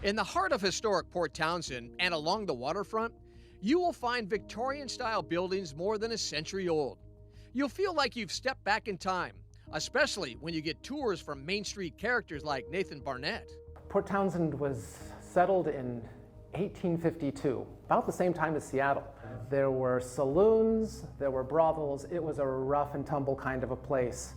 In the heart of historic Port Townsend and along the waterfront, you will find Victorian-style buildings more than a century old. You'll feel like you've stepped back in time, especially when you get tours from Main Street characters like Nathan Barnett. Port Townsend was settled in 1852, about the same time as Seattle. There were saloons, there were brothels. It was a rough and tumble kind of a place.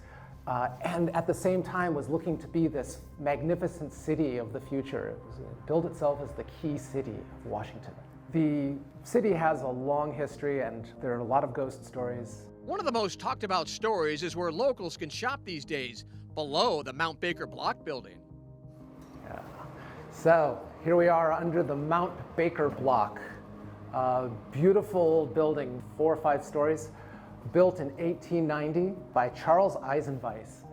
And at the same time was looking to be this magnificent city of the future. It billed itself as the key city of Washington. The city has a long history and there are a lot of ghost stories. One of the most talked about stories is where locals can shop these days, below the Mount Baker Block building. Yeah. So here we are under the Mount Baker Block. A beautiful building, 4 or 5 stories, built in 1890 by Charles Eisenweiss.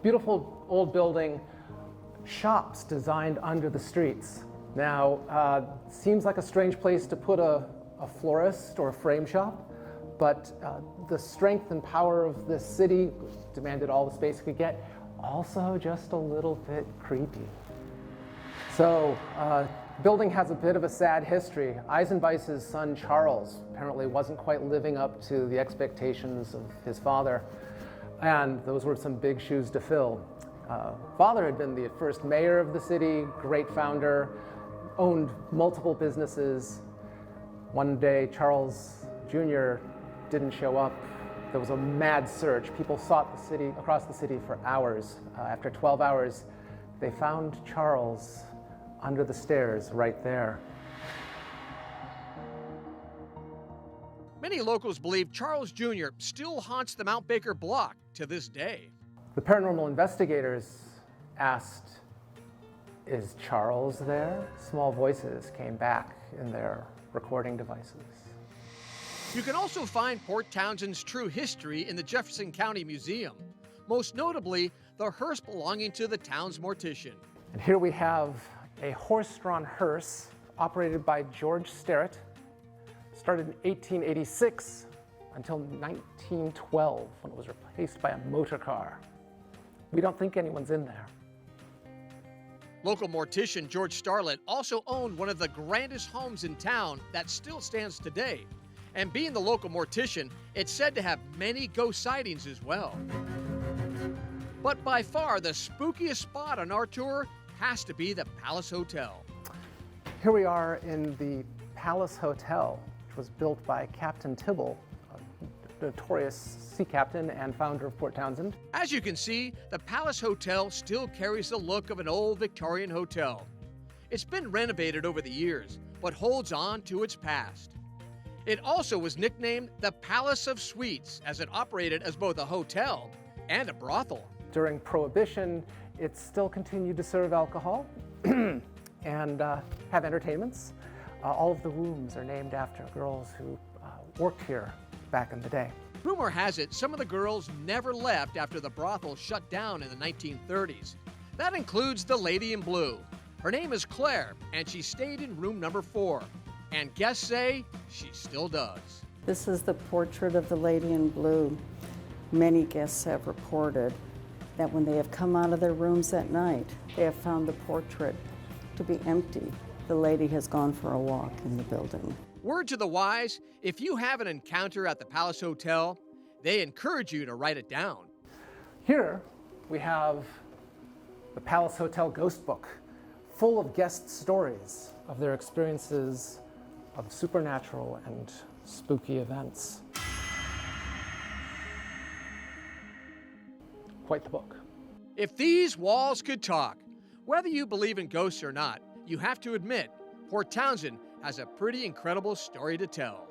Beautiful old building, shops designed under the streets. Now, seems like a strange place to put a florist or a frame shop, but the strength and power of this city demanded all the space it could get. Also just a little bit creepy. So, building has a bit of a sad history. Eisenweiss's son Charles apparently wasn't quite living up to the expectations of his father, and those were some big shoes to fill. Father had been the first mayor of the city, great founder, owned multiple businesses. One day, Charles Jr. didn't show up. There was a mad search. People sought the city, across the city for hours. After 12 hours, they found Charles under the stairs right there. Many locals believe Charles Jr. still haunts the Mount Baker Block to this day. The paranormal investigators asked, "Is Charles there?" Small voices came back in their recording devices. You can also find Port Townsend's true history in the Jefferson County Museum, most notably the hearse belonging to the town's mortician. And here we have a horse-drawn hearse operated by George Sterrett, started in 1886 until 1912 when it was replaced by a motor car. We don't think anyone's in there. Local mortician George Starlett also owned one of the grandest homes in town that still stands today. And being the local mortician, it's said to have many ghost sightings as well. But by far the spookiest spot on our tour has to be the Palace Hotel. Here we are in the Palace Hotel, which was built by Captain Tibbals, a notorious sea captain and founder of Port Townsend. As you can see, the Palace Hotel still carries the look of an old Victorian hotel. It's been renovated over the years, but holds on to its past. It also was nicknamed the Palace of Suites, as it operated as both a hotel and a brothel. During Prohibition, it still continued to serve alcohol and have entertainments. All of the rooms are named after girls who worked here back in the day. Rumor has it some of the girls never left after the brothel shut down in the 1930s. That includes the Lady in Blue. Her name is Claire, and she stayed in room number 4. And guests say she still does. This is the portrait of the Lady in Blue. Many guests have reported that when they have come out of their rooms at night, they have found the portrait to be empty. The lady has gone for a walk in the building. Word to the wise, if you have an encounter at the Palace Hotel, they encourage you to write it down. Here we have the Palace Hotel Ghost Book, full of guest stories of their experiences of supernatural and spooky events. Quite the book. If these walls could talk, whether you believe in ghosts or not, you have to admit, Port Townsend has a pretty incredible story to tell.